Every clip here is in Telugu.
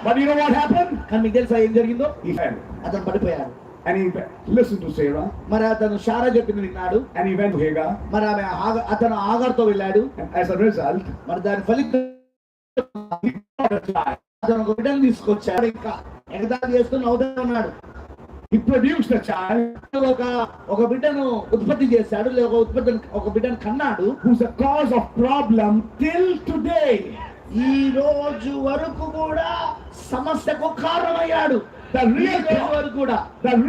But you know what happened? కానీ మీకు తెలుసా ఏం జరిగిందో? He fell. అతను పడిపోయాడు. And he listened to Sarah. మరి అతను శారా చెప్పింది విన్నాడు. And he went to Hagar. మరి అతను ఆగార్తో వెళ్ళాడు. And as a result, మరి దాని ఫలితం అతను ఒక బిడ్డను తీసుకొచ్చాడు. ఇంకా ఎగతాళి చేస్తూ నవ్వుతూ ఉన్నాడు. he produced a child ఒక బిడ్డను ఉత్పత్తి చేశాడు, లేదా ఒక బిడ్డను కన్నాడు. who's a cause of problem till today. ఈ రోజు వరకు కూడా సమస్యకు కారణమయ్యాడు. The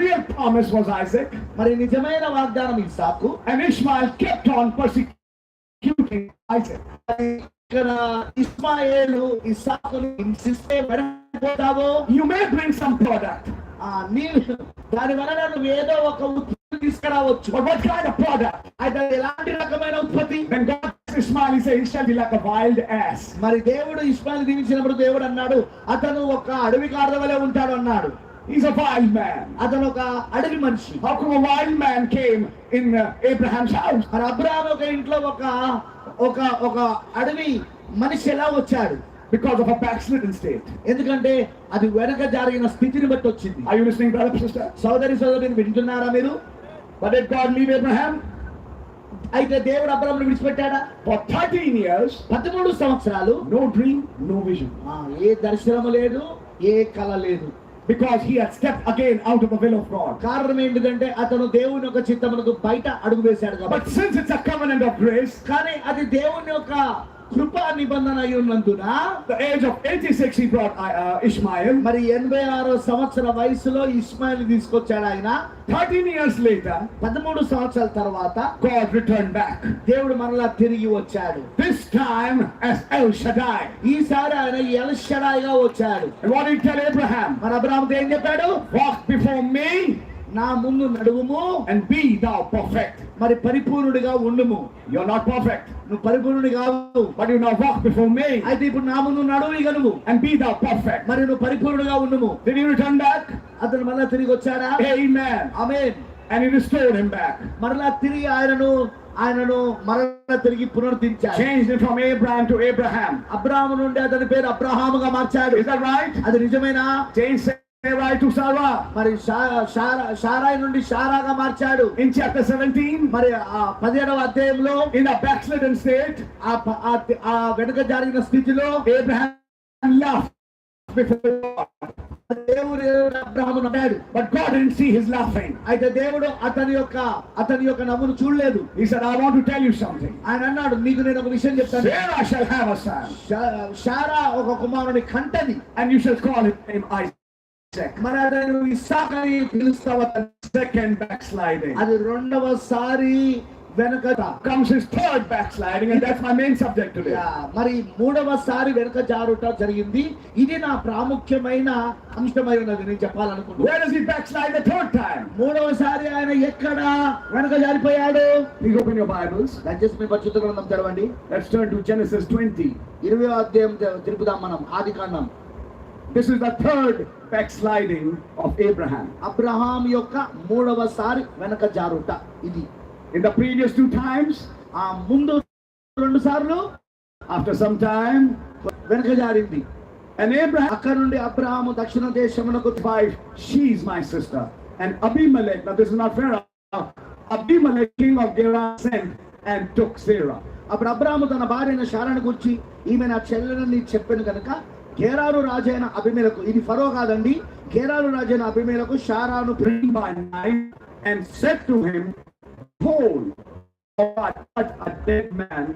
real promise was Isaac. మరి నిజమైన వాగ్దానం ఇస్సాకు. And Ishmael kept on persecuting Isaac. ఇక్కడ ఇస్మాయేలు ఇస్సాకును హింసిస్తే వెనకపోతావో. You may bring some product. దాని వలన నువ్వు ఏదో ఒక ఉత్పత్తి తీసుకురావచ్చు. But what kind of product? అయితే ఎలాంటి రకమైన ఉత్పత్తి? When God Ishmael, he said, he shall be like a wild ass. మరి దేవుడు ఇస్మాయిల్ దీవించినప్పుడు దేవుడు అన్నాడు, అతను ఒక అడవి కారుల వలె ఉంటాడు అన్నాడు. He's a wild man. అతను ఒక అడవి మనిషి. How come a wild man came in Abraham's house? మరి అబ్రహాము ఒక ఇంట్లో ఒక అడవి మనిషి ఎలా వచ్చాడు? Because of a backslidden state. ఎందుకంటే అది వెనక జరిగిన స్థితిని బట్టి వచ్చింది. Are you listening, brother and sister? సోదరిని వింటున్నారా మీరు? But did God leave Abraham? అయితే దేవుడు అబ్రహామును విడిచిపెట్టాడా? For 13 years, 13 సంవత్సరాలు no dream, no vision. ఏ దర్శనము లేదు, ఏ కల లేదు. Because he had stepped again out of the will of God. కారణం ఏంటంటే అతను దేవుని యొక్క చిత్తమునకు బయట అడుగు వేశాడు కాబట్టి. But since it's a covenant of grace, కానీ అది దేవుని యొక్క కృపా నిబంధన అయి ఉన్నందున the age of 86 he brought Ishmael. మరి 86 సంవత్సర వయసులో ఇస్మాయిల్ తీసుకొచ్చాడు ఆయన. 13 years later, 13 సంవత్సరాల తర్వాత God returned back. దేవుడు మరలా తిరిగి వచ్చాడు. This time as El Shaddai. ఈసారి ఆయన ఎల్ షడాయిగా వచ్చాడు. And what did he tell Abraham? మన అబ్రహాముతో ఏం చెప్పాడు? Walk before me, నా ముందు నడువుము, and be thou perfect. మరి పరిపూర్ణుడిగా ఉండుము. You're not perfect, నువ్వు పరిపూర్ణుడి కావు, but you now walk before me, అయితే ఇప్పుడు నా ముందు నడువుగా నువ్వు, and be thou perfect. మరి నువ్వు పరిపూర్ణుడిగా ఉండుము. Did he return back? అతను మరలా తిరిగి వచ్చాడా? Amen. Amen. And he restored him back. మరలా తిరిగి ఆయనను మరలా తిరిగి పునరుద్ధరించాడు. Changed it from Abraham to Abraham. Abraham నుండి అతని పేరు అబ్రహాముగా మార్చాడు. Is that right? అది నిజమేనా? Changed Sarai to Sarah. మరి షారాయి నుండి షారాగా మార్చాడు. In chapter 17, మరి 17వ అధ్యాయంలో in a backslidden state, ఆ వెనుక జరిగిన స్థితిలో Abraham laughed before God. దేవుడు అబ్రహామును నవ్వాడు. But God didn't see his laughing. అయితే దేవుడు అతని యొక్క నవ్వును చూడలేదు. He said, I want to tell you something. ఆయన అన్నాడు, నీకు నేను ఒక విషయం చెప్తాను. Sarah shall have a son. Sarah ఒక కుమారుని కంటది. And you shall call his name Isaac. మరి అతను ఇస్సాకు అని పిలుస్తావు. Second backsliding. అది రెండవసారి వెనక comes his third backsliding, and that's my main subject today. మరి మూడవసారి వెనక జారుట జరిగింది. ఇది నా ప్రాముఖ్యమైన అంశమై ఉన్నది నేను చెప్పాలనుకుంటున్నాను. Where does he backslide the third time? మూడవసారి ఆయన ఎక్కడ వెనక జారిపోయాడు? Please open your Bibles. దయచేసి మీ పరిశుద్ధ గ్రంథం తెరవండి. Let's turn to Genesis 20. 20వ అధ్యాయం తిరుపుదాం మనం. ఆదికాండం. This is the third backsliding of Abraham. Abraham యొక్క మూడవసారి వెనక జారుట ఇది. In the previous 2 times, ముందు 2 సార్లు, after some time, వెనక జారింది. And Abraham, అక్కడ నుండి అబ్రహాము దక్షిణ దేశమునకు wife, she's my sister. And Abimelech, now this is not fair. Abimelech, king of Gerar, sent and took Sarah. అప్పుడు అబ్రహాము తన భార్యను షారాను గురించి, ఈమె నా చెల్లెలని చెప్పాను కనుక గెరారు రాజైన అబీమెలెకు, ఇది ఫరో కాదండి, గెరారు రాజైన అబీమెలెకు షారాను bring by night and said to him, behold, what a dead man.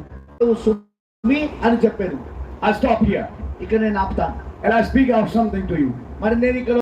అని చెప్పాను. I'll stop here. ఇక్కడ నేను ఆపుతాను. And I speak out something to you. మరి నేను ఇక్కడ